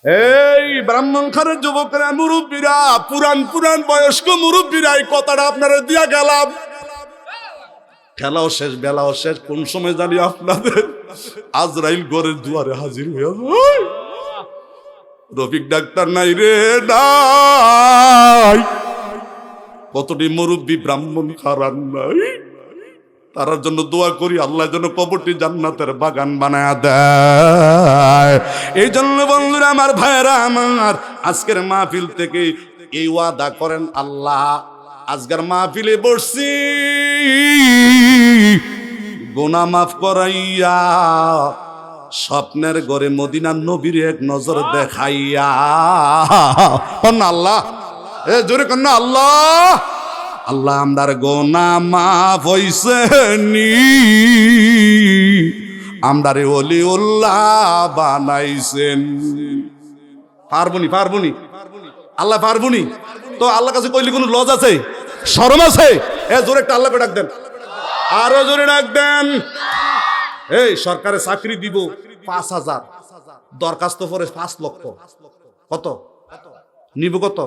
এই ব্রাহ্মণখানের যুবকেরা, মুরব্বীরা, পুরান পুরান বয়স্ক মুরব্বীরা, এই কথাটা আপনারা দিয়া গেলাম। খেলাও শেষ, বেলাও শেষ। কোন সময় জানি আপনাদের আজরাইল ঘরের দুয়ারে হাজির হয়ে যায়। রফিক ডাক্তার নাই রে, নাই। কতটি মুরব্বী ব্রাহ্মণ খারান নাই, তার জন্য দোয়া করি আল্লাহ যেন কবরটি জান্নাতের বাগান বানায় দেয়। এই জন্য বন্ধুরা আমার, ভাইরা আমার, আজকের মাহফিল থেকে এই ওয়াদা করেন, আল্লাহ আজকের মাহফিলে বসছি গুনাহ মাফ করাইয়া স্বপ্নের ঘরে মদিনার নবীর এক নজর দেখাইয়া। কন্যা আল্লাহ, এ জোরে কন্যা আল্লাহ। আল্লাহ আমরার গোনা মাফ হইছে নি, আমরারে ওলিউল্লাহ বানাইছেন। পারবনি পারবনি আল্লাহ পারবনি তো আল্লাহ কাছে কইলি কোনো লজ আছে, শরম আছে? এ জোরে একটা আল্লাহকে ডাক দেন, আরো জোরে ডাক দেন। এই সরকারে চাকরি দিব 5,000, দরখাস্ত পরে 5 লক্ষ। কত নিব? কত?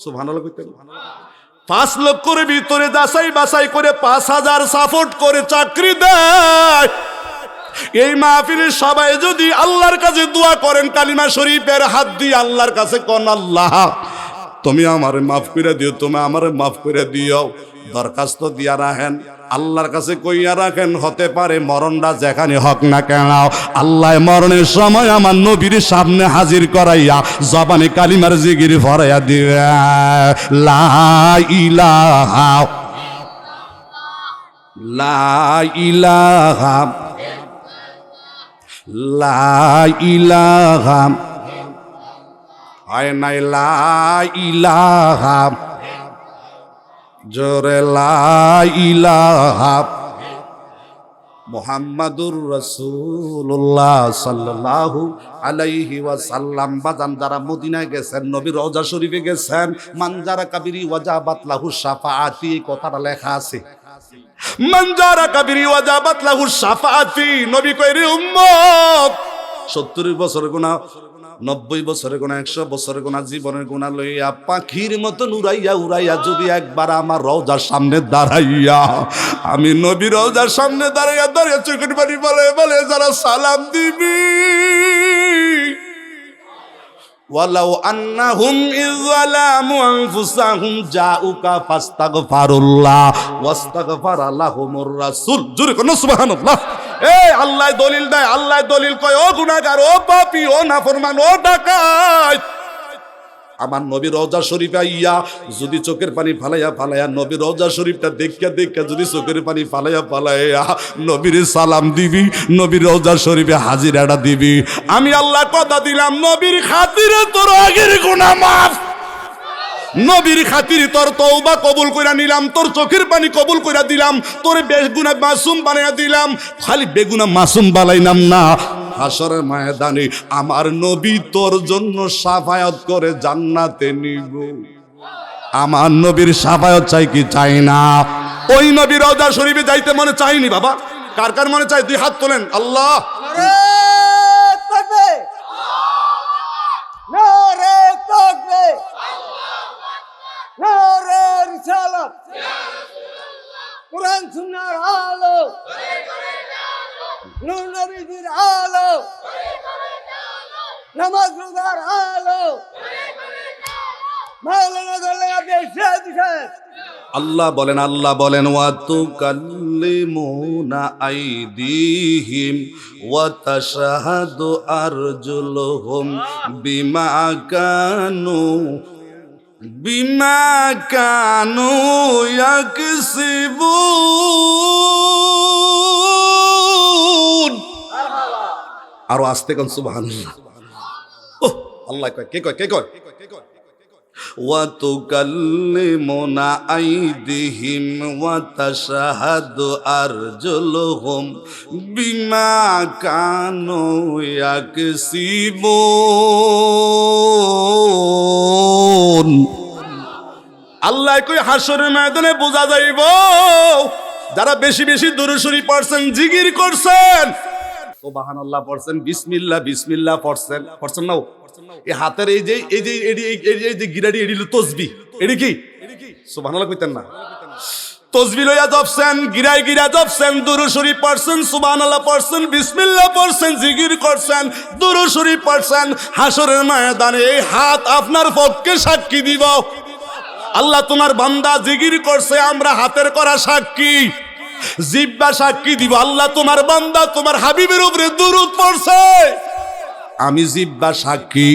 সুবহানাল্লাহ কইতেন। 5 লক্ষের ভিতরে যাচাই বাছাই করে 5,000 সাপোর্ট করে চাকরি দেয়। এই মাহফিলের সবাই যদি আল্লাহর কাছে দোয়া করেন, কালিমা শরীফের হাত দিয়ে আল্লাহর কাছে কোন, আল্লাহ তুমি আমারে মাফ করে দিও, তুমি আমারে মাফ করে দিও, দরখাস্ত দিয়া রাখেন, আল্লাহর কাছে কইয়া রাখেন। হতে পারে মরণটা যেখানে হক না কেন, আল্লাহ মরণের সময় আমার নবীর সামনে হাজির করাইয়া জবানে কালিমার জিকির ভরাইয়া দিবে। লা ইলাহা লা ইলাহা লা ইলাহা আয় নাই লা ইলাহা, জোরে লা ইলাহা মুহাম্মাদুর রাসূলুল্লাহ সাল্লাল্লাহু আলাইহি ওয়াসাল্লাম। বাজান যারা মদিনায় গেছেন, নবীর রওজা শরীফে গেছেন, মানজারা কাবিরি ওয়াজাবাত লাহু শাফাআতি, কথাটা লেখা আছে। মানজারা কাবিরি ওয়াজাবাত লাহু শাফাআতি, নবী কয় রে উম্মত, 70 বছরের গুনাহ, 90 বছরের গুনাহ, 100 বছরের গুনাহ, জীবনের গুনাহ লইয়া পাখির মতন উড়াইয়া উড়াইয়া যদি একবার আমার রওজার সামনে দাঁড়াইয়া, আমি নবী রওজার সামনে দাঁড়াইয়া দাঁড়িয়ে চোখের পানি বলে বলে যারা সালাম দিবি, ওয়ালাউ আন্নাহুম ইযলামু আনফুসাহুম জাউকা ফাস্তাগফিরুল্লাহ ওয়াস্তাগফারা লাহুমুর রাসূল। জোরে কোন সুবহানাল্লাহ। এই আল্লাহ দলিল দেয়, আল্লাহ দলিল কয়, ও গুনাহগার, ও পাপী, ও নাফরমান, ও ডাকাত, আমার নবী রওজা শরীফে আইয়া যদি চোখের পানি ফালাইয়া ফালাইয়া নবী রওজা শরীফটা দেখা দেখা যদি চোখের পানি ফালাইয়া ফালাইয়া নবীর সালাম দিবি, নবীর রওজা শরীফে হাজিরাটা দিবি, আমি আল্লাহ কথা দিলাম নবীর খাতিরে তোর আগের গুনাহ মাফ, নবীর খাতিরে তোর তওবা কবুল কইরা নিলাম, তোর চোখের পানি কবুল কইরা দিলাম, তোর বেগুনাহ মাসুম বানাইয়া দিলাম। খালি বেগুনাহ মাসুম বানাইলাম না, হাসরের ময়দানে আমার নবী তোর জন্য শাফায়াত করে জান্নাতে নিব। আমার নবীর শাফায়াত চাই কি চাই না? ওই নবীর রওজা শরীফে যাইতে মনে চাইনি বাবা? কার কার মনে চাই? 2 হাত তোলেন। আল্লাহ কুরআন সুন্নাহর আলো, নূর নবীর আলো, নামাজ রোজার আলো, মাওলানা দলে আল্লাহ বলেন, আল্লাহ বলেন, ওয়া তুকাল্লিমুনা আইদিহিম ওয়া তাশহাদু আরজুলুহুম বিমা কানু ইয়াকসিবুন। আরো আস্তে কোন সুবহানাল্লাহ। ওহ আল্লাহ কয়, কে কয়? কে কয়? ওয়া তুকাল্লিমুনা আইদিহিম ওয়া তাশহাদু আরজুলুহুম বিমা কানু ইয়াকসিবুন। আল্লাহ কই হাসরের ময়দানে বোঝা যাইব যারা বেশি বেশি দুরূদ শরীফ পড়ছেন, জিকির করছেন, সুবহানাল্লাহ পড়ছেন, বিসমিল্লাহ বিসমিল্লাহ পড়ছেন না? এই হাতের এই যে গিরাডি এডি তসবি এডি কি সুবহানাল্লাহ কইতেন না তসবি লইয়া জপছেন গিরাই গিরা জপছেন দুরূদ শরীফ পড়ছেন সুবহানাল্লাহ পড়ছেন বিসমিল্লাহ পড়ছেন জিকির করছেন দুরূদ শরীফ পড়ছেন হাসরের ময়দানে এই হাত আপনার পক্ষে সাক্ষী দিব আল্লাহ তোমার বান্দা জিকির করছে আমরা হাতের করা সাক্ষী জিহ্বা সাক্ষী দিব আল্লাহ তোমার বান্দা তোমার হাবিবের উপরে দুরূদ পড়ছে আমি জিহ্বা সাক্ষী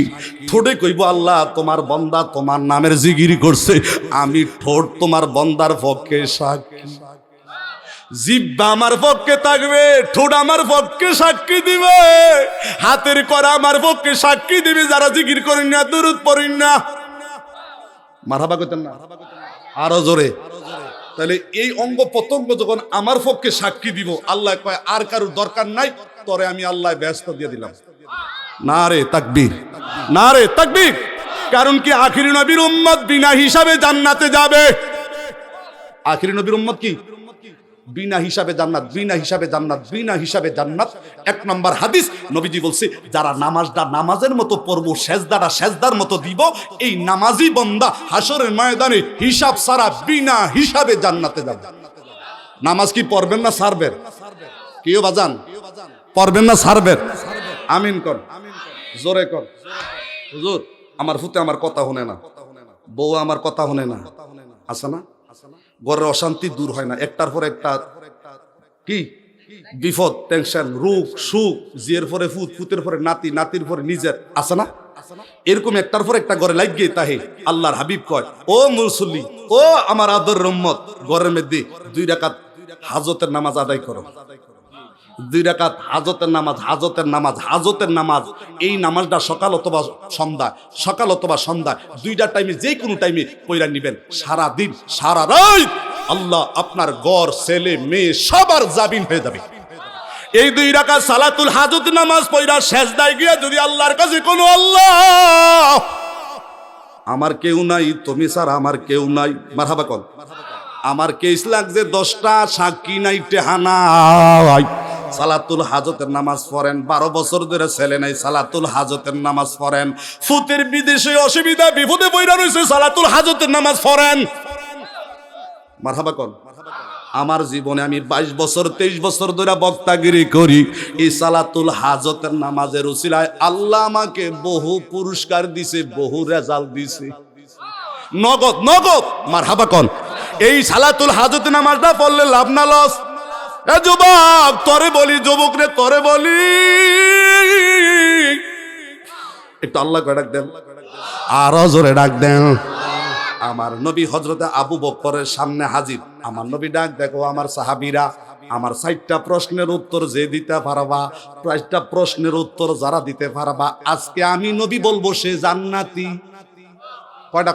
ঠোঁটে কইব আল্লাহ তোমার বান্দা তোমার নামের জিকির করছে আমি ঠোঁট তোমার বান্দার পক্ষে সাক্ষী জিহ্বা আমার পক্ষে থাকবে ঠোঁট আমার পক্ষে সাক্ষী দিবে হাতের করা আমার পক্ষে সাক্ষী দিবে যারা জিকির করেন না দুরূদ পড়েন না মারহাবা কইতেন না আরো জোরে তাহলে এই অঙ্গ প্রত্যঙ্গ যখন আমার পক্ষে সাক্ষী দিব আল্লাহ কয় আর কারোর দরকার নাই তরে আমি আল্লাহ ব্যস্ত দিয়ে দিলাম না রে তাকবীর না রে তাকবীর কারণ কি আখিরি নবীর উম্মত বিনা হিসাবে জান্নাতে যাবে আখিরি নবীর উম্মত কি বিনা হিসাবে জান্নাত বিনা হিসাবে জান্নাত বিনা হিসাবে জান্নাত এক নম্বর হাদিস নবীজি বলছে যারা নামাজটা নামাজের মতো পড়বো সেজদাটা সেজদার মতো দিব এই নামাজি বান্দা হাসরের ময়দানে হিসাব ছাড়া বিনা হিসাবে জান্নাতে যাবে নামাজ কি পড়বেন না ছাড়বেন কেউ বাজান পড়বেন না ছাড়বেন আমিন কর জোরে কর হুজুর আমার ফুতে আমার কথা শুনে না বউ আমার কথা শুনে না আছে না ঘরের অশান্তি দূর হয় না একটার পর একটা কি বিপদ টেনশন রোগ সুখ জিয়ের পরে ফুত ফুতের পরে নাতি নাতির পরে নিজের আছে না এরকম একটার পর একটা ঘরে লাগিয়ে তাহে আল্লাহর হাবিব কয় ও মুসল্লি ও আমার আদর রহমত ঘরের মধ্যে 2 রাকাত হাজতের নামাজ আদায় করো 2 রাকাত হাজতের নামাজ এই নামাজটা সকাল অথবা সন্ধ্যা 2টা টাইমে যে কোনো টাইমে পয়রা নিবেন সারা দিন সারা রাত আল্লাহ আপনার ঘর ছেলে মেয়ে সবার জামিন হয়ে যাবে এই 2 রাকাত সালাতুল হাজত নামাজ পয়রা সেজদায় গিয়া যদি আল্লাহর কাছে কোনো আল্লাহ আমার কেউ নাই তুমি স্যার আমার কেউ নাই মারহাবা কর আমার কেস লাগছে 10টা সাক্ষী নাই টেহানা সালাতুল হাজতের নামাজ পড়েন 12 বছর ধরে ছেলে নাই সালাতুল হাজতের নামাজ পড়েন ফুতের বিদেশে অসুবিধা বিপদে পড়া রয়েছে সালাতুল হাজতের নামাজ পড়েন মারহাবা কোন আমার জীবনে আমি 22 বছর 23 বছর ধরে বক্তাগিরি করি এই সালাতুল হাজতের নামাজের উসিলায় আল্লাহ আমাকে বহু পুরস্কার দিছে বহু রেজাল্ট দিছে নগদ নগদ মারহাবা কোন এই সালাতুল হাজতের নামাজটা পড়লে লাভ না লস এ যুবক তোরে বলি যুবক রে তোরে বলি একটু আল্লাহ করে ডাক দেন আরো জোরে ডাক দেন আমার নবী হযরতে আবু বকরের সামনে হাজির আমার নবী ডাক দেখো আমার সাহাবীরা আমার 60টা প্রশ্নের উত্তর যে দিতে পারবা 5টা প্রশ্নের উত্তর যারা দিতে পারবা আজকে আমি নবী বলবো সে জান্নাতি কয়টা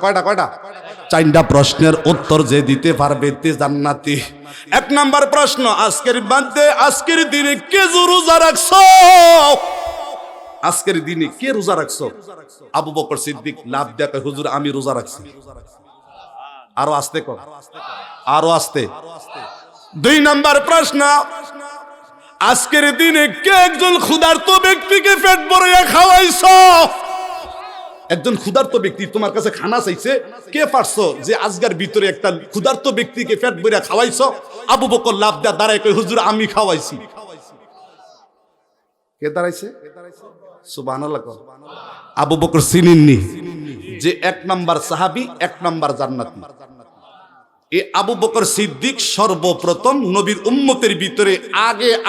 4টা প্রশ্নের উত্তর যে দিতে পারবে তে জান্নাতি 1 নাম্বার প্রশ্ন আজকের দিনে কে রোজা রাখছো আজকের দিনে কে রোজা রাখছো আবু বকর সিদ্দিক লাভ দেখে হুজুর আমি রোজা রাখছি আরো আস্তে কর আরো আস্তে 2 নাম্বার প্রশ্ন আজকের দিনে কে একজন ক্ষুধার্ত ব্যক্তিকে পেট ভরিয়ে খাওয়াইছো একজন ক্ষুধার্ত ব্যক্তি তোমার কাছে খানা চাইছে কে পারছো যে আজকের ভিতরে একটা ক্ষুধার্ত ব্যক্তিকে পেট ভরিয়ে খাওয়াইছো আবু বকর লাভ দেয়া দাঁড়ায় কই হুজুর আমি খাওয়াইছি কে দাঁড়াইছে সুবহানাল্লাহ আবু বকর চিনেননি যে 1 নাম্বার সাহাবী 1 নাম্বার জান্নাতি এই আবু বকর সিদ্দিক সর্বপ্রথম নবীর উম্মতের ভিতরে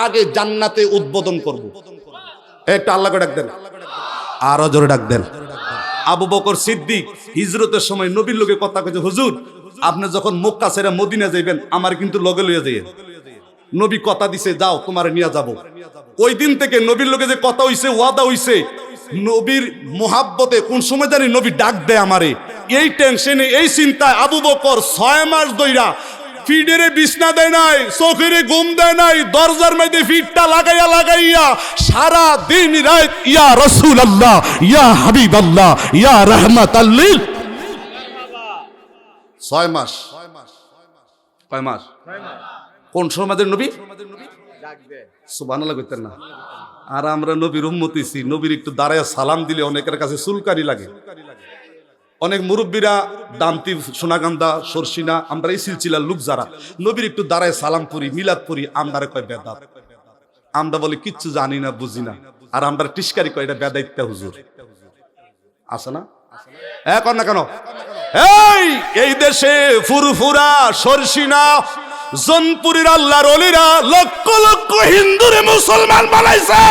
আগে জান্নাতে উদ্বোধন করব একটা আল্লাহকে ডাক দেন আরো জোরে ডাক দেন আবু বকর সিদ্দিক হিজরতের সময় নবীর লোকে কথা কইছে হুজুর আপনি যখন মক্কা ছেড়ে মদিনা যাইবেন আমার কিন্তু লগে লইয়া যাইয়েন নবী কথা দিছে যাও তোমারে নিয়ে যাব ওই দিন থেকে নবীর লোকে যে কথা হইছে ওয়াদা হইছে নবীর মোহাব্বতে কোন সময় জানি নবী ডাক দেয় আমারে এই টেনশনে এই চিন্তায় আবু বকর 6 মাস ধইরা ফিডেরে বিছনা দেয় নাই চোখেরে ঘুম দেয় নাই দরজার মধ্যে ফিটটা লাগাইয়া সারা দিন রাত ইয়া রাসূলুল্লাহ ইয়া হাবিবাল্লাহ ইয়া রাহমাতাল লিল 6 মাস কয় মাস কোন সময় নবী ডাক দেয় সুবহানাল্লাহ কইতেন না আর আমরা নবীর উম্মতি ছি, নবীর একটু দাঁড়ায় সালাম দিলে অনেকের কাছে চুলকারি লাগে। অনেক মুরব্বীরা দামতি, সোনাগান্দা, সরসিনা, আমরা এই সিলসিলার লোক যারা নবীর একটু দাঁড়ায় সালাম পড়ি, মিলাদ পড়ি, আমরা কয় বেদাত। আমরা বলি কিচ্ছু জানি না, বুঝি না, আর আমরা টিস্কারি কয় এটা বেদাইত্যা হুজুর। আছে না? এখন না কেন এই দেশে ফুরফুরা, সরসিনা, জনপুরীর আল্লাহর ওলিরা লক্ষ লক্ষ হিন্দুরে মুসলমান বানাইছে।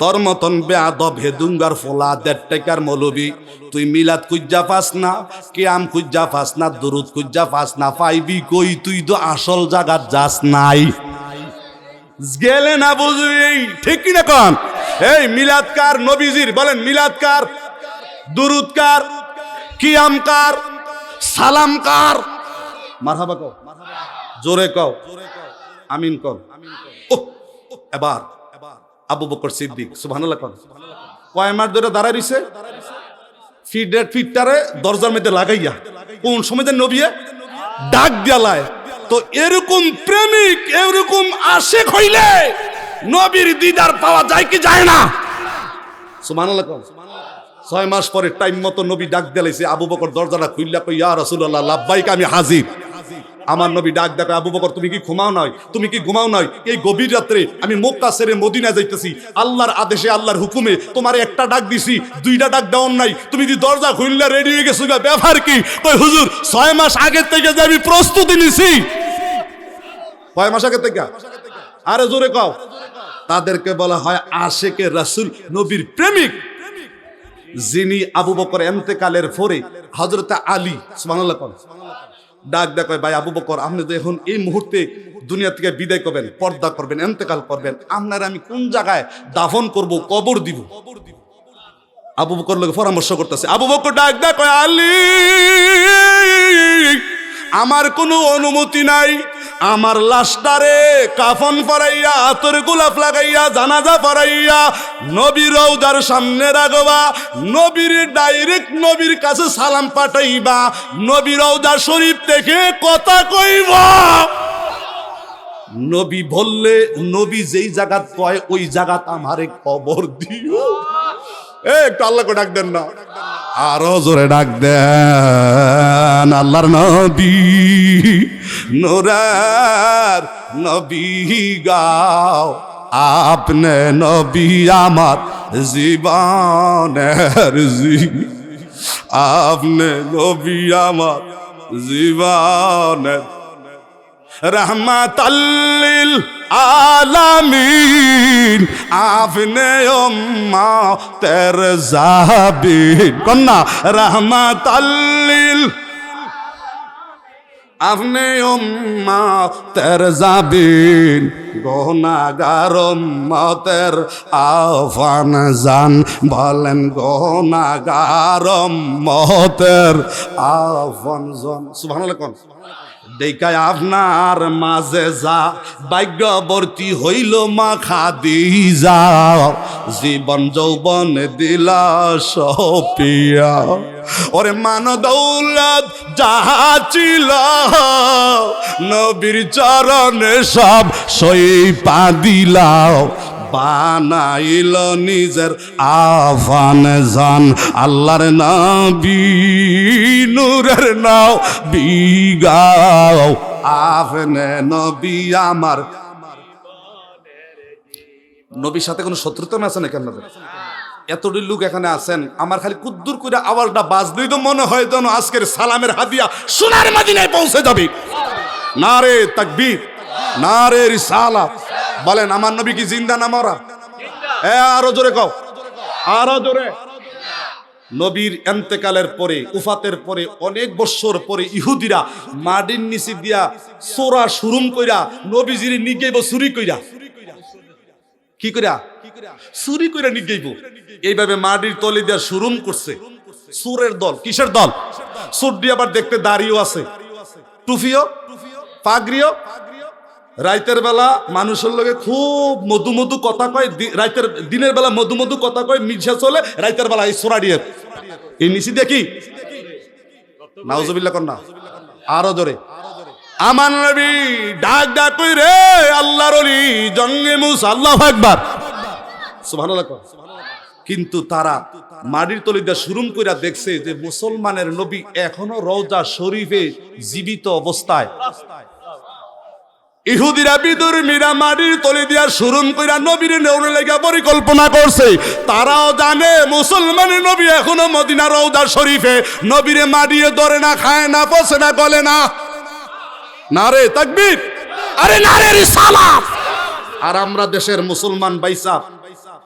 তোর মতন বেয়াদব হেদুঙ্গার ফোলা 1.5 টাকার মৌলবি তুই মিলাদ খুঁজা পাস না, কিয়াম খুঁজা পাস না, দুরুদ খুঁজা পাস না, পাইবি কই? তুই তো আসল জায়গা যাস নাই, গেলে না বুঝবি। ঠিক কি না কোন? এই মিলাদ কার? নবীজির বলেন মিলাদ কার? দুরুদ কার? কিয়াম কার? সালাম কার? মারহাবা কও, জোরে কও, আমিন কও। এবার আবু বকর সিদ্দিক সুবহানাল্লাহ কোন কয় মাস ধরে দাঁড়ায় রইছে ফিটটারে দরজার মধ্যে লাগাইয়া, কোন সময় যে নবী ডাক দিয়ালায়। তো এরকম প্রেমিক, এরকম আশেক হইলে নবীর দিদার পাওয়া যায় কি যায় না? সুবহানাল্লাহ কোন। 6 মাস পরে টাইম মতো নবী ডাক দিলাইছে, আবু বকর দরজাটা খুইলা কই ইয়া রাসূলুল্লাহ লাব্বাইক, আমি হাজির। আমার নবী ডাক দেখো, আবু বকর তুমি কি ঘুমাও নয়? তুমি কি ঘুমাও নয়? এই গভীর রাত্রে আমি মক্কা ছেড়ে মদিনা যাইতেছি, আল্লাহর আদেশে, আল্লাহর হুকুমে তোমার একটা ডাক দিছি, 2টা ডাক দেওয়ার নাই, তুমি যদি দরজা খুললা রেডি হয়ে গেছো, ব্যাপার কি? কই হুজুর 6 মাস আগের থেকে যে আমি প্রস্তুতি নিছি। 6 মাস আগে থেকে? আরে জোরে কও। তাদেরকে বলা হয় আশেকে রাসূল, নবীর প্রেমিক। যিনি আবু বকর ইন্তেকালের পরে হযরত আলী সুবহানাল্লাহ কোন ডাক দেখো, ভাই আবু বকর আপনি তো এখন এই মুহূর্তে দুনিয়া থেকে বিদায় করবেন, পর্দা করবেন, ইন্তেকাল করবেন, আপনার আমি কোন জায়গায় দাফন করব, কবর দিব? আবু বকর লোক পরামর্শ করতেছে। আবু বকর ডাক দেখো, আলী আমার কোনো অনুমতি নাই, আমার লাশটারে কাফন পরাইয়া, আতর গোলাপ লাগাইয়া, জানাজা পরাইয়া নবীর রওজার সামনে রাখবা, নবীর ডাইরেক্ট নবীর কাছে সালাম পাঠাইবা, নবীর রওজা শরীফ থেকে কথা কইবা। নবী বললে, নবী যেই জায়গাত কয় ওই জায়গাত আমারে কবর দিও। একটু আল্লাহকে ডাক দেন না, আরো জোরে ডাক দেন। আল্লাহর নবী, নূরের নবী গাও, আপনি নবী আমার জীবনের আপনি নবী আমার জীবনের রহমাতাল্লিল আলামিন, আপনি উম্মতের জাবিন। কন্যা রহমাতাল্লিল, আপনি উম্মতের জাবিন, গুনাহগার উম্মতের আহ্বান জান। বলেন গুনাহগার উম্মতের আহ্বান জান। সুবহানাল্লাহ কোন। দেখায় আপনার মাঝে যা ভাগ্যবর্তী হইল মা খাদিজা, জীবন যৌবন দিলা সপিয়া। ওরে মান দৌলত যাহা ছিল নবীর চরণে সব সইপা দিলাও, বানাইল নিজের আহ্বান জান। আল্লাহর নবী, নূরের নাও বিগাও, আপনি নবী আমার। নবীর সাথে কোনো শত্রুতা আছে নাকি আপনাদের? এতটি লোক এখানে আছেন, আমার খালি কুদ্দুর করে আওয়াজটা বাজলেই তো মনে হয় যেন আজকের সালামের হাদিয়া সোনার মদিনায় পৌঁছে যাবে। নারে তাকবীর, নারে রিসালাত। বলেন আমার নবী কি জিন্দা না মরা? আরো জোরে কও, আরো জোরে। নবীর ইন্তেকালের পরে, উফাতের পরে, অনেক বছর পরে ইহুদিরা মাটির নিচে দিয়া চোরা শুরুম কইরা নবীজির নিগাইব চুরি কইরা। কি কইরা? চুরি কইরা নিগাইব। এইভাবে মাটির তলে দিয়া শুরুম করছে সুরের দল। কিসের দল? সুর দিয়ে আবার দেখতে দাড়িও আছে, টুফিও, পাগড়িও। রাইতের বেলা মানুষের লগে খুব মধু মধু কথা কয়, রাইতের দিনের বেলা মধু মধু কথা কয়, মিশা চলে। রাইতের বেলা এই সোরা দিয়ে এই নিচি দেখি নাউজুবিল্লাহ কন্যা। আরো জোরে। আমার নবী ডাক ডাক কই রে আল্লাহর ওলি জঙ্গে মুসা। আল্লাহু আকবার। সুবহানাল্লাহ। কিন্তু তারা মাটির তলি দিয়ে শুরুম কইরা দেখছে যে মুসলমানের নবী এখনো রওজা শরীফে জীবিত অবস্থায়। ইহুদিরা বিদুর্মীরা মাটির তলি দিয়া শুরুম কইরা নবীর নেওয়ার লাগা পরিকল্পনা করছে। তারাও জানে মুসলমানের নবী এখনো মদিনা রওজা শরীফে। নবীরে মাটিয়ে ধরে না, খায় না, পচে না, গলে না। নারে তাকবীর, আরে নারে রিসালাত। আর আমরা দেশের মুসলমান বাইসা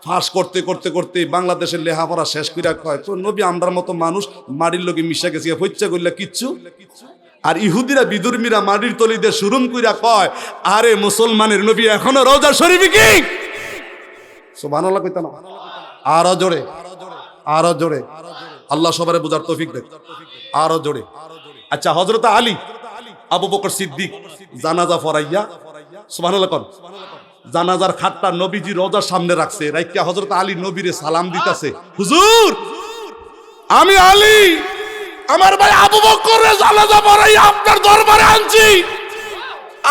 ফাঁস করতে করতে করতে বাংলাদেশের লেখাপড়া শেষ কইরা কয় তো নবী আমরার মতো মানুষ মাটির লগে মিশা গেছি, হইচ্ছা কইলা কিচ্ছু। আর ইহুদিরা বিদুর্মীরা মাটির তলি দিয়ে শুরুম কইরা কয় আরে মুসলমানের নবী এখনো রওজা শরীফে। কি সুবহানাল্লাহ কইতা না? আরো জোরে, আরো জোরে। আল্লাহ সবারে বুঝার তৌফিক দেন। আরো জোরে। আচ্ছা, হযরত আলী, আবু বকর সিদ্দিক জানাজা পড়াইয়া, সুবহানাল্লাহ কোন, জানাজার খাটটা নবীজি রওজার সামনে রাখছে। রাইকা হযরত আলী নবীরে সালাম দিতেছে, হুজুর আমি আলী আমার ভাই আবু বকরের জানাজা পড়াই আপনার দরবারে আনছি,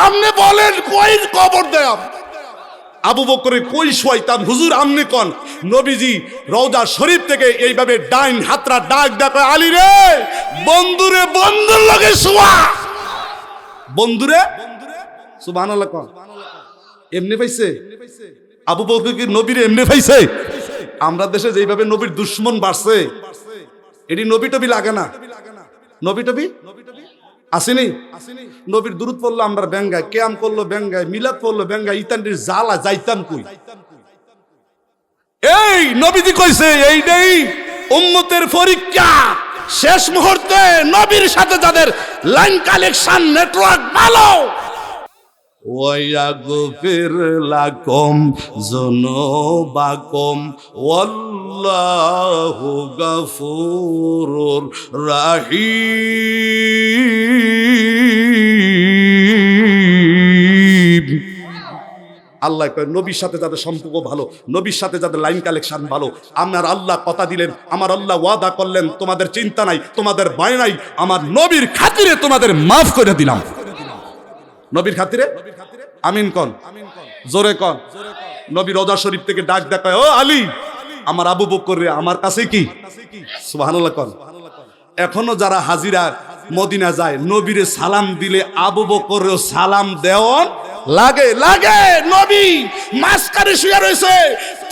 আপনি বলেন কই কবর দেব। আবু বকরে কই শয়তান, হুজুর আপনি কোন। নবীজি রওজা শরীফ থেকে এইভাবে ডাইন হাতরা ডাক ডাকে, আলী রে বন্ধুরে বন্ধুর লগে শোয়া, বন্ধুরে। সুবহানাল্লাহ কোন। এমনি পাইছে আবু বকর কি নবীর এমনি পাইছে? আমরা দেশে যেইভাবে নবীর দুশ্মন বাড়ছে, এটি নবী টবি লাগে না। নবী টবি আসেনি। নবীর দুরূদ পড়লো আমরা বেঙ্গায়, কিয়াম করলো বেঙ্গায়, মিলাদ পড়লো বেঙ্গায়, ইতানটির জ্বালা যাইতাম কই। এই নবীজি কইছে এইটাই উম্মতের পরীক্ষা। শেষ মুহূর্তে নবীর সাথে যাদের লাইন কালেকশন নেটওয়ার্ক ভালো, ওয়াগফির লাকুম যুনুবাকুম ওয়াল্লাহু গফুরুর রাহিম। আল্লাহ কয় নবীর সাথে যাদের সম্পর্ক ভালো, নবীর সাথে যাদের লাইন কালেকশন ভালো, আমার আল্লাহ কথা দিলেন, আমার আল্লাহ ওয়াদা করলেন তোমাদের চিন্তা নাই, তোমাদের ভয় নাই, আমার নবীর খাতিরে তোমাদের মাফ করে দিলাম। নবীর খাতিরে আমিন কন, জোরে কন। নবী রওজা শরীফ থেকে ডাক দেখায়, ও আলী আমার আবু বকর রে আমার কাছে কি। সুবহানাল্লাহ কন। এখনো যারা হাজিরা মদিনা যায় নবীরে সালাম দিলে আবু বকরেও সালাম দেওয়ান লাগে। লাগে নবী মাঝখানে শুয়ে রয়েছে,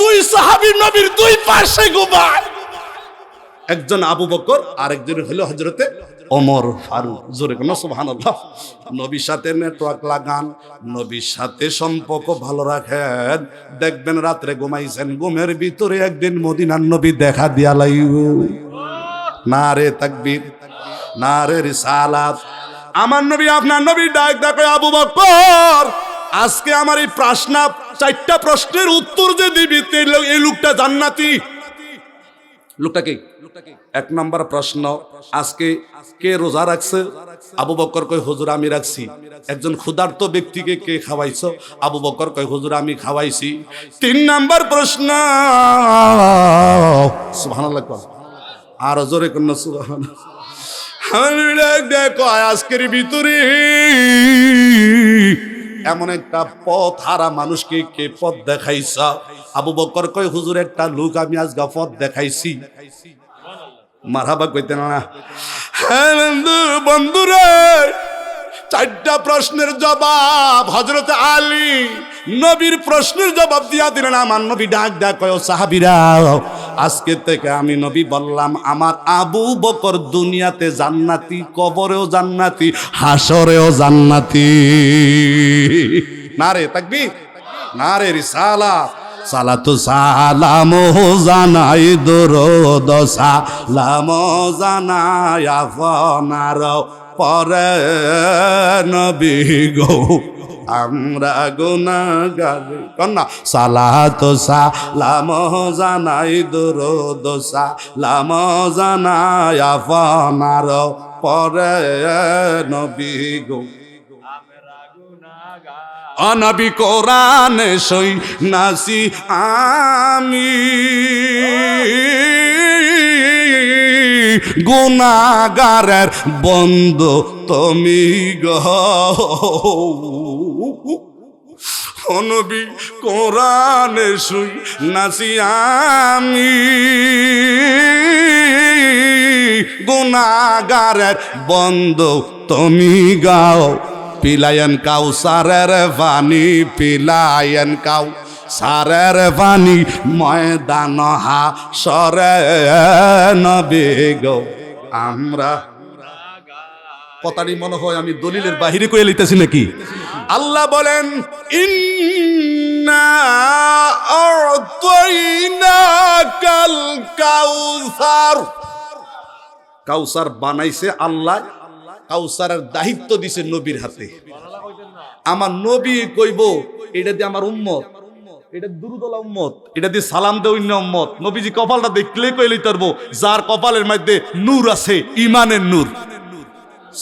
দুই সাহাবী নবীর দুই পাশে ঘুমায়। একজন আবু বকর আর একজন হলো হযরতে ওমর ফারুক। জোরে কোন সুবহানাল্লাহ। নবীর সাথে নেটওয়ার্ক লাগান, নবীর সাথে সম্পর্ক ভালো রাখেন, দেখবেন রাত্রে ঘুমাইছেন, ঘুমের ভিতরে একদিন মদিনার নবী দেখা দিয়া লাইব। নারে তাকবীর, নারে রিসালাত। আমার নবী আপনার নবী ডাক ডাকে, আবু বকর আজকে আমার এই প্রশ্ন, চারটা প্রশ্নের উত্তর যে দিবি এই লোকটা জান্নাতি। লোকটা কে? এক নম্বর প্রশ্ন, আজকে কে রোজা রাখছে? আবু বকর কয় হুজুর আমি রাখছি। একজন ক্ষুধার্ত ব্যক্তিকে কে খাওয়াইছো? আবু বকর কয় হুজুর আমি খাওয়াইছি। তিন নম্বর প্রশ্ন, সুবহানাল্লাহ কয়, আর জোরে কোন সুবহানাল্লাহ। দেখো আজকের ভিতরে এমন একটা পথ হারা মানুষকে কে পথ দেখাইছা? আবু বকর কয় হুজুর একটা লোক আমি আজকে পথ দেখাইছি। মারহাবা কইতেন না? হ্যাঁ বন্ধু, বন্ধুরে চারটা প্রশ্নের জবাব হযরত আলী নবীর প্রশ্নের জবাব দিয়া দিলেন। আমার নবী ডাক ডাক কয়, সাহাবীরা আজকে থেকে আমি নবী বললাম আমার আবু বকর দুনিয়াতে জান্নাতি, কবরেও জান্নাতি, হাসরেও জান্নাতি। নারে তাকবীর, নারে রিসালাত। সালাতু সালাম জানাই দরুদ সালাম জানাই আপনার পরে নবী গো আমরা গুনাহগার। কন্যা সালাতু সালাম জানাই দরুদ সালাম জানাই আপনার পরে নবী গো অনবী কোরআন সই নাসি আমি গুনাহগারের বন্ধু তুমি গো। ও নবী কোরআনে শুই নাসি আমি গুনাহগারের বন্ধু তুমি গাও পিলায়ন কাউসারের পানি পিলায়ন কাউ সারের পানি ময়দান হাসরে নবী গো আমরা কথাটি মনে হয় আমি দলিলের বাহিরে কয়ে লিখতেছি নাকি। আল্লাহ বলেন ইন্না আ'তাইনাকাল কাউসার। কাউসার বানাইছে আল্লাহ, কাউসারের দায়িত্ব দিছে নবীর হাতে। আমার নবী কইব এটা দিয়ে আমার উম্মত, এটা দুরুদলা উম্মত, এটা দিয়ে সালাম দে অন্য উম্মত। নবীজি কপালটা দেখলে কই লইতে পারবো যার কপালের মধ্যে নূর আছে, ইমানের নূর।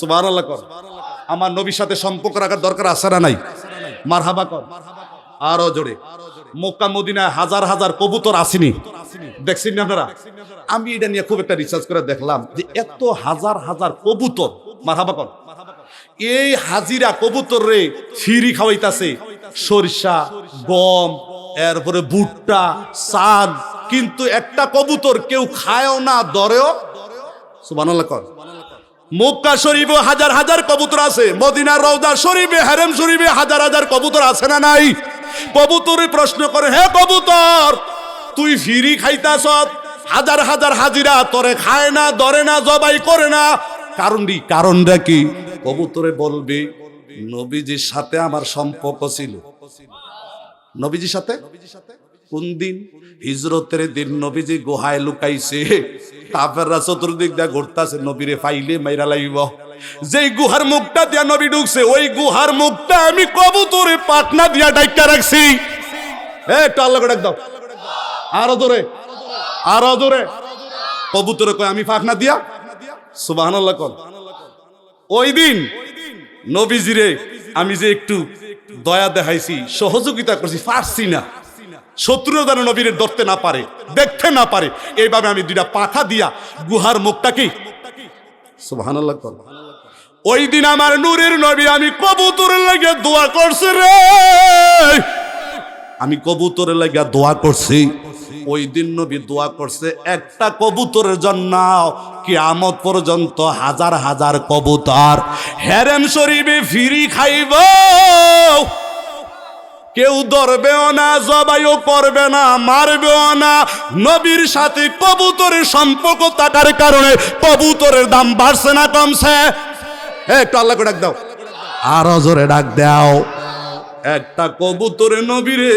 সুবহানাল্লাহ কর। আমার নবীর সাথে সম্পর্ক রাখার দরকার আছে না নাই? মারহাবা কর আরো জোরে। মক্কা মদিনায় হাজার হাজার কবুতর আসেনি, দেখছেন না আপনারা? আমি এটা নিয়ে খুব একটা রিসার্চ করে দেখলাম যে এত হাজার হাজার কবুতর, মারহাবা কর, এই হাজিরা কবুতর রে ফিরি খাওয়াইতাছে সরিষা, গম, এরপরে ভুট্টা, চাল, কিন্তু একটা কবুতর কেউ খায়ও না, ধরেও। সুবহানাল্লাহ কর। মক্কা শরীফে হাজার হাজার কবুতর আছে, মদিনার রওজা শরীফে, হারেম শরীফে হাজার হাজার কবুতর আছে না নাই? কবুতরে প্রশ্ন করে, হে কবুতর তুই ফিরি খাইতাছ, হাজার হাজার হাজিরা তোরে খায় না, ধরে না, জবাই করে না, কারণটা কি? কবুতরে বলবে নবীজির সাথে আমার সম্পর্ক ছিল। নবীজির সাথে কোন দিন? হিজরতের দিন নবীজি গুহায় লুকাইছে, কাফেররা চতুর্দিক দিয়ে ঘুরতাছে, নবীরে ফাইলে মাইরা লাইব। যেই গুহার মুখটা দিয়া নবী ঢুকছে, ওই গুহার মুখটা আমি কবুতরে পাটনা দিয়া ডাইকা রাখছি। একটু আল্লাহ করে ডাক দাও, আরো জোরে, আরো জোরে। কবুতরে কয় আমি পাটনা দিয়া। সুবহানাল্লাহ কর। ওই দিন নবীজিরে আমি যে একটু দয়া দেখাইছি, সহযোগিতা করছি, পারছি না, শত্রুরা যেন নবীরে ধরতে না পারে, দেখতে না পারে, এইভাবে আমি দুইটা পাঠা দিয়া গুহার মুখটা কি। সুবহানাল্লাহ কর। ওই দিন আমার নূরের নবী আমি কবুতরের লাগে দোয়া করছে রে, আমি কবুতরের লাগে দোয়া করছি। ওই দিন নবী দোয়া করছে একটা কবুতরের জন্য কিয়ামত পর্যন্ত হাজার হাজার কবুতর হেরেম শরীফে ফিরি খাইব, কেউ ধরবেও না, জবাইও করবে না, মারবেও না। নবীর সাথে কবুতরের সম্পর্ক থাকার কারণে কবুতরের দাম বাড়ছে না কমছে? একটু আল্লাহ করে ডাক দাও, আরো জোরে ডাক দাও। একটা কবুতরে নবীরে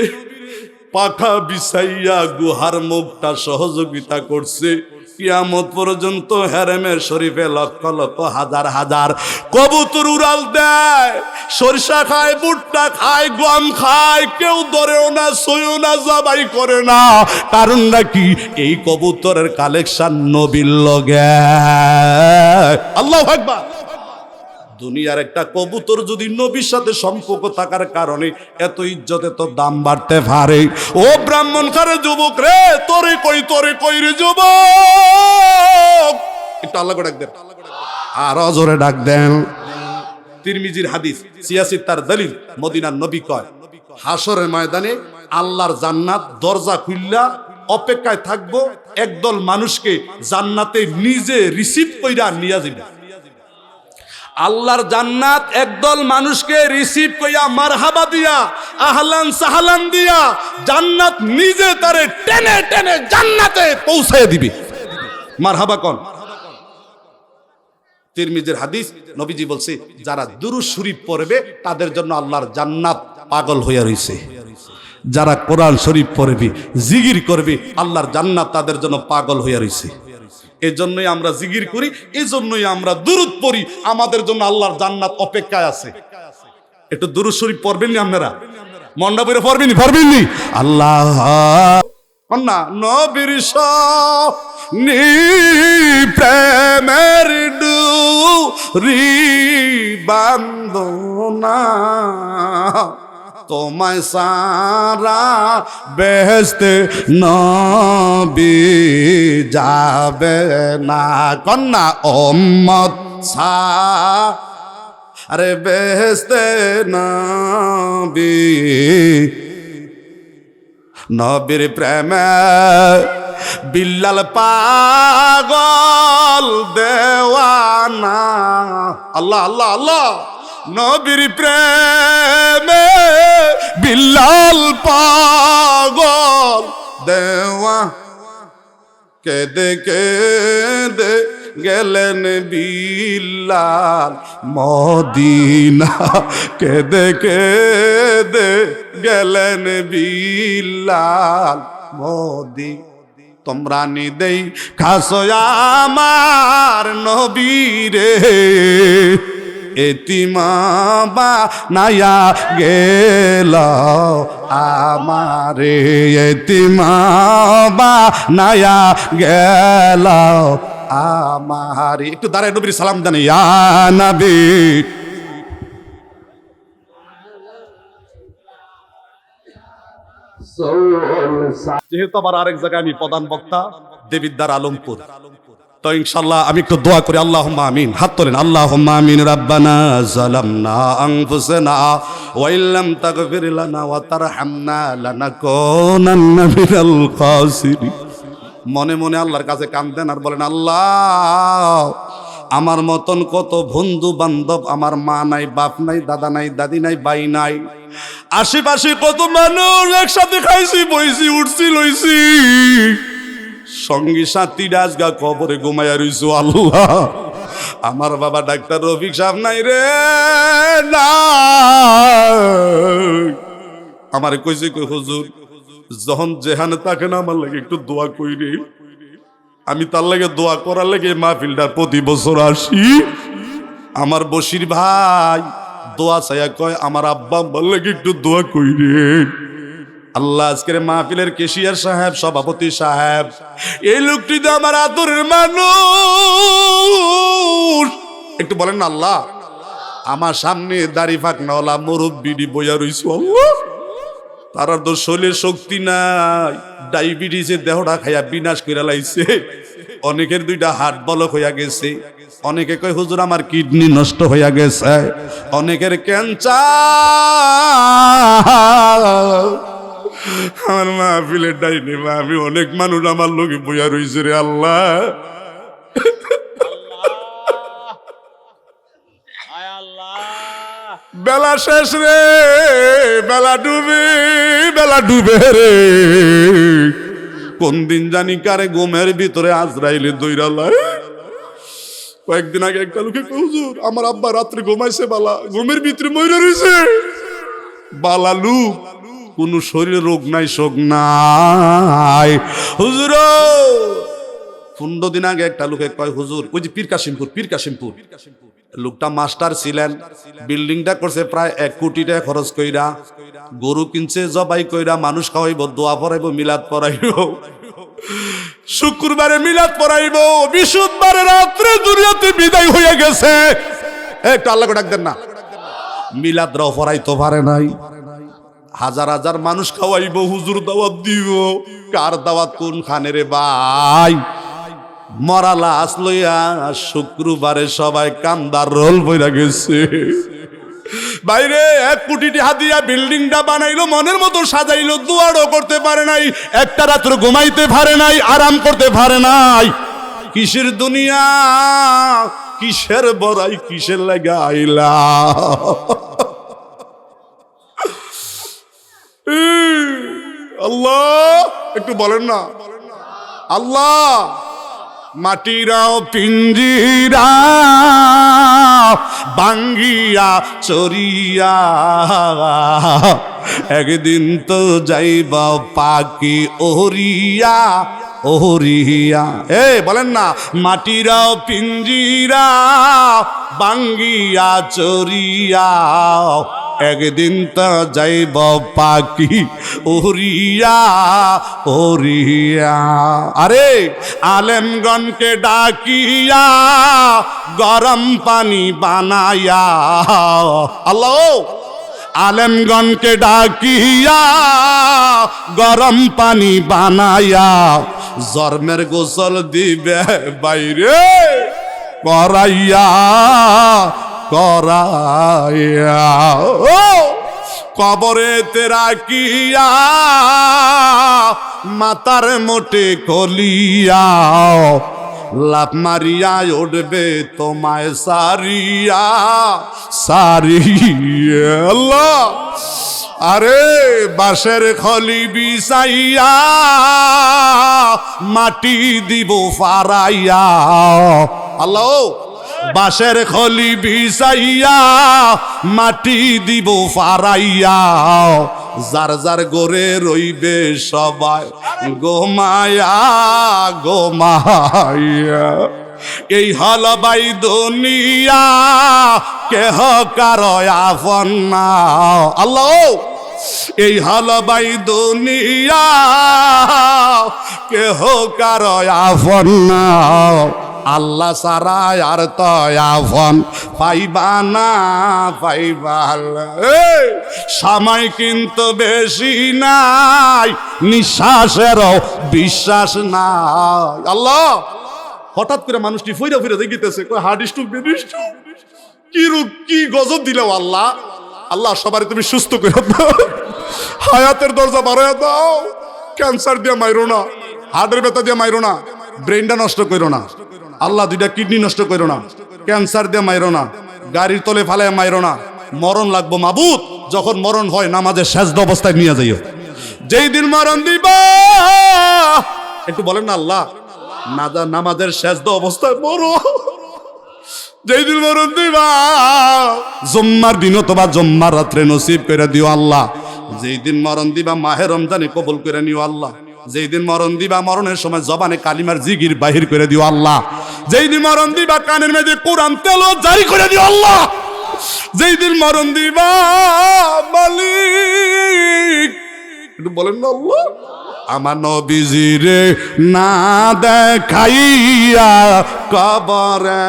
পাখা বিছাইয়া গুহার মুখটা সহযোগিতা করছে। কিয়ামত পর্যন্ত হেরেমের শরীফে লক্ষ লক্ষ হাজার হাজার কবুতর উড়াল দেয়, সরিষা খায়, ভুট্টা খায়, গম খায়, কেউ ধরেও না, ছুঁয়েও না, জবাই করে না। কারণটা কি? এই কবুতরের কালেকশন নবীর লগে। আল্লাহু আকবার। দুনিয়ার একটা কবুতর যদি নবীর সাথে সম্পর্ক থাকার কারণে এত ইজ্জতে তো দাম বাড়তে পারে। ও ব্রাহ্মণ খারে যুবক রে, তোরে কই রে যুবক, একটু আল্লাহ করে ডাক দেন, আর জোরে ডাক দেন। তিরমিজির হাদিস, সিয়াসি তার দলিল, মদিনার নবী কয় হাসরের ময়দানে আল্লাহর জান্নাত দরজা খুললা অপেক্ষায় থাকবো, একদল মানুষকে জান্নাতে নিজে রিসিভ কইরা নিয়ে যাবে। আল্লাহর জান্নাত একদল মানুষকে রিসিভ কইয়া মারহাবা দিয়া, আহলান সাহলান দিয়া, জান্নাত নিজে তারে টেনে টেনে জান্নাতে পৌঁছায় দিবে। মারহাবা কোন? তিরমিজির হাদিস, নবীজি বলছে যারা দুরূদ শরীফ পড়বে তাদের জন্য আল্লাহর জান্নাত পাগল হইয়া রইছে। যারা কোরআন শরীফ পড়বে, জিকির করবে, আল্লাহর জান্নাত তাদের জন্য পাগল হইয়া রইছে। এই জন্যই আমরা জিকির করি, এই জন্যই আমরা দুরূদ পড়ি, আমাদের জন্য আল্লাহর জান্নাত অপেক্ষায় আছে। একটু দুরূদ শরীফ পড়বেন নি আপনারা? মন্ডা পড়ে পড়বেন নি? আল্লাহ না নবীর নি প্রেমের ডুরি বান্ধনা, তোমায় সারা বেহেশতে নবী যাবে না। কন্যা উম্মত আরে বেহেস্তে নবী, নবীর প্রেমে বিল্লাল পাগল দেওয়ানা। আল্লাহ আল্লাহ আল্লাহ। নবীর প্রেমে বিল্লাল পাগল দেওয়া, কেদে কেদে গেলেন বিল্লাল মদিনা, কেদে কেদে গেলেন বিল্লাল মদিনা। তোমরা নিদেই খাসো আমার নবীরে, এতিমা নায়া গেল আমারে, এতিমা নায়া গেল আমারে। একটু দাঁড়ায় নবীর সালাম দেন, ইয়া নবী। যেহেতু আবার আরেক জায়গায় আমি প্রধান বক্তা, দেবিদ্বার আলমপুর, তো ইনশাআল্লাহ আমি একটু দোয়া করি। আল্লাহুম্মা আমিন। হাত তোলেন। আল্লাহুম্মা আমিন। রাব্বানা যালামনা আনফুসানা ওয়া ইল্লাম তাগফির লানা ওয়া তারহামনা লানাকুনান্না মিনাল খাসিরিন। মনে মনে আল্লাহর কাছে কাঁদেন আর বলেন, আল্লাহ আমার মতন কত বন্ধু বান্ধব, আমার মা নাই, বাপ নাই, দাদা নাই, দাদি নাই, ভাই নাই, আশেপাশে কত মানুষ একসাথে খাইছি, বইছি, উঠছি, লইছি, সঙ্গী সাথী আজগা কবরে ঘুমাইয়া রইছো। আল্লাহ আমার বাবা ডাক্তার রফিক সাহেব নাই রে, না আমার কইছে কই হুজুর যখন যেখানে থাকে না আমার লাগে একটু দোয়া কইরে। আমি তার লাগে দোয়া করার লাগে মাহফিলটা প্রতি বছর আসি। আমার বশির ভাই দোয়া চাইয়া কয় আমার আব্বা আমার লাগে একটু দোয়া কইরে। আল্লাহ আজকের মাহফিলের কেশিয়ার সাহেব, সভাপতি সাহেব, এই লোকটি তো আমার আদরের মানুষ। একটু বলেন না আল্লাহ, আমার সামনে দাড়ি ফাঁকনাওয়ালা মুরব্বিডি বইয়া রইছো, আল্লাহ তার তো শরীরের শক্তি নাই, ডায়াবেটিসের দেহটা খাইয়া বিনাশ কইরা লাইছে, অনেকের দুইটা হার্ট ব্লক হইয়া গেছে, অনেকে কয় হুজুর আমার কিডনি নষ্ট হইয়া গেছে, অনেকের ক্যান্সার। আমার মাহফিলের ডাইনে আমি অনেক মানুষ আমার লোকে বইয়া রইছে রে আল্লাহ। বেলা শেষ রে, বেলা ডুবে রে, কোন দিন জানি কারে ঘুমের ভিতরে আজরাইলে দইরালায়। কয়েকদিন আগে একটা লোকে হুজুর আমার আব্বা রাত্রে ঘুমাইছে, বালা ঘুমের ভিতরে মইরা রইছে। বালা লুক, কোন শরীরে রোগ নাই, শোক নাই। হুজুর 15 দিন আগে একটা লোকে কয় হুজুর, ওই যে পীর কাশিমপুর লোকটা মাস্টার ছিলেন, বিল্ডিংটা করছে প্রায় 1 কোটি টাকা খরচ কইরা, গরু কিনছে, জবাই কইরা, মানুষ খাওয়াইব, দোয়া পড়াইব, মিলাদ পড়াইব, শুক্রবারে মিলাদ পড়াইব, বৃহস্পতিবারে রাত্রে দুনিয়াতে বিদায় হয়ে গেছে। একটু আল্লাহকে ডাক দেন না। মিলাদ রাও পড়াইতে পারে নাই, হাজার হাজার মানুষ খাওয়াইব, হুজুর দাওয়াত দিব, কার দাওয়াত কোন খানে রে ভাই? মরা লাশ লইয়া শুক্রবারে সবাই কান্দার রোল বইরা গেছে। বাইরে 1 কোটি টাকা দিয়া বিল্ডিংটা বানাইলো, মনের মতো সাজাইলো, দুয়ারও করতে পারে নাই, একটা রাত্র ঘুমাইতে পারে নাই, আরাম করতে পারে নাই। কিসের দুনিয়া, কিসের বড়াই, কিসের লাগা আইলা? আল্লাহ একটু বলেন না আল্লাহ। মাটিরাও পিঞ্জিরা বাঙ্গিয়া চরিয়া, একদিন তো যাইবা পাখি ওহরিয়া ওহরিয়া। বলেন না, মাটিরাও পিঞ্জিরা বাঙ্গিয়া চরিয়া, একদিন তো যাইব পাখি ওহরিয়া ওহরিয়া। আরে আলেমগণকে ডাকিয়া গরম পানি বানায়া, আল্লাহ আলেমগণকে ডাকিয়া গরম পানি বানায়া, জন্মের গোসল দিবে বাইরে করাইয়া করাইয়া ও কবরেতে রাখিয়া মাতার মোটে কলিয়া লাভ মারিয়া উঠবে তোমায় সারিয়া সারিয়া আল্লাহ আরে বাঁশের খলি বিছাইয়া মাটি দিব ফারাইয়া আল্লাহ বাঁশের খলি বিছাইয়া মাটি দিব ফারাইয়া যার যার গোরে রইবে সবাই গোমায়া গোমায়া এই হল বাই দুনিয়া কেহ কারো আপন না আল্লাহ এই হল বাই দুনিয়া কেহ কারো আপন না আল্লাহ সারা আর তো আপন পাইবা না পাইবা সময় কিন্তু বেশি নাই নিঃশ্বাসেরও বিশ্বাস নাই আল্লাহ হঠাৎ করে মানুষটি ফিরে ফিরে দেখিতেছে হার্ট স্ট্রোক কি রোগ কি গজব দিলেও আল্লাহ আল্লাহ সবারই তুমি সুস্থ করে দাও হায়াতের দরজা বাড়াইয়া দাও ক্যান্সার দিয়ে মাইরো না হার্টের ব্যথা দিয়ে মাইরো না ব্রেনটা নষ্ট করো না আল্লাহ দুইটা কিডনি নষ্ট করো না ক্যান্সার দিয়ে মাইরো না গাড়ির তলে ফালায় মাইরো না মরণ লাগবো মাবুদ যখন মরণ হয় নামাজের সেজদা অবস্থায় নিয়ে যাইও যেই দিন মরণ দিবা একটু বলেন না আল্লাহ নামাজের সেজদা অবস্থায় মরো যেই দিন মরণ দিবা জুম্মার দিন অথবা জুম্মার রাত্রে নসিব করে দিও আল্লাহ যেই দিন মরণ দিবা মাহে রমজানে কবুল করে নিও আল্লাহ যেই দিন মরণ দিবা মরণের সময় জবানে কালিমার জিগির বাহির করে দিও আল্লাহ যেই দিন মরণ দিবা কানের মধ্যে কোরআন তেলাওয়াত জারি করে দিও আল্লাহ যেই দিন মরণ দিবা মালিক একটু বলেন না আল্লাহ আমার নবীজিরে না দেখাইয়া কবরে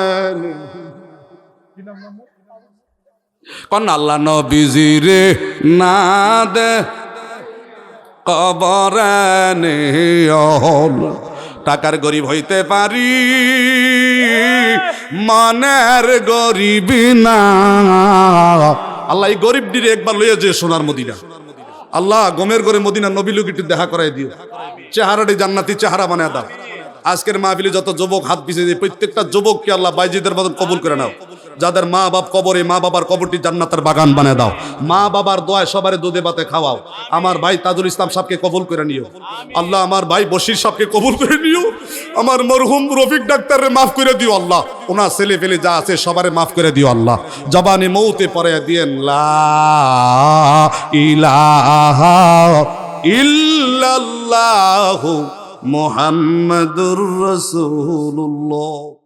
কন্যা আল্লাহ নবীজিরে না দে কবরে টাকার গরিব হইতে পারি মনের গরিব না আল্লাহ এই গরিবটিরে একবার লইয়া যে সোনার মদিনা আল্লাহ গমের ঘরে মদিনা নবী লোক একটু দেখা করাই দিও চেহারাটি জান্নাতি চেহারা বানায় দাও আজকের মাহফিলে যত যুবক হাত পিছিয়ে দিয়ে প্রত্যেকটা যুবককে আল্লাহ বাইজিদের মতন কবুল করে নাও যাদের মা বাপ কবরে মা বাবার কবরটি জান্নাতের বাগান বানিয়ে দাও মা বাবার দোয়ায় সবারে দুধে ভাতে খাওয়াও আমার ভাই তাজুল ইসলাম সাহেবকে কবুল করে নিও আল্লাহ আমার ভাই বশির সাহেবকে কবুল করে নিও আমার মরহুম রফিক ডাক্তাররে মাফ করে দিও আল্লাহ ওনার ছেলে ফেলে যা আছে সবারে মাফ করে দিও আল্লাহ জবানে মৌতে পড়ে দিয়েন লা ইলাহা ইল্লাল্লাহু মুহাম্মাদুর রাসূলুল্লাহ।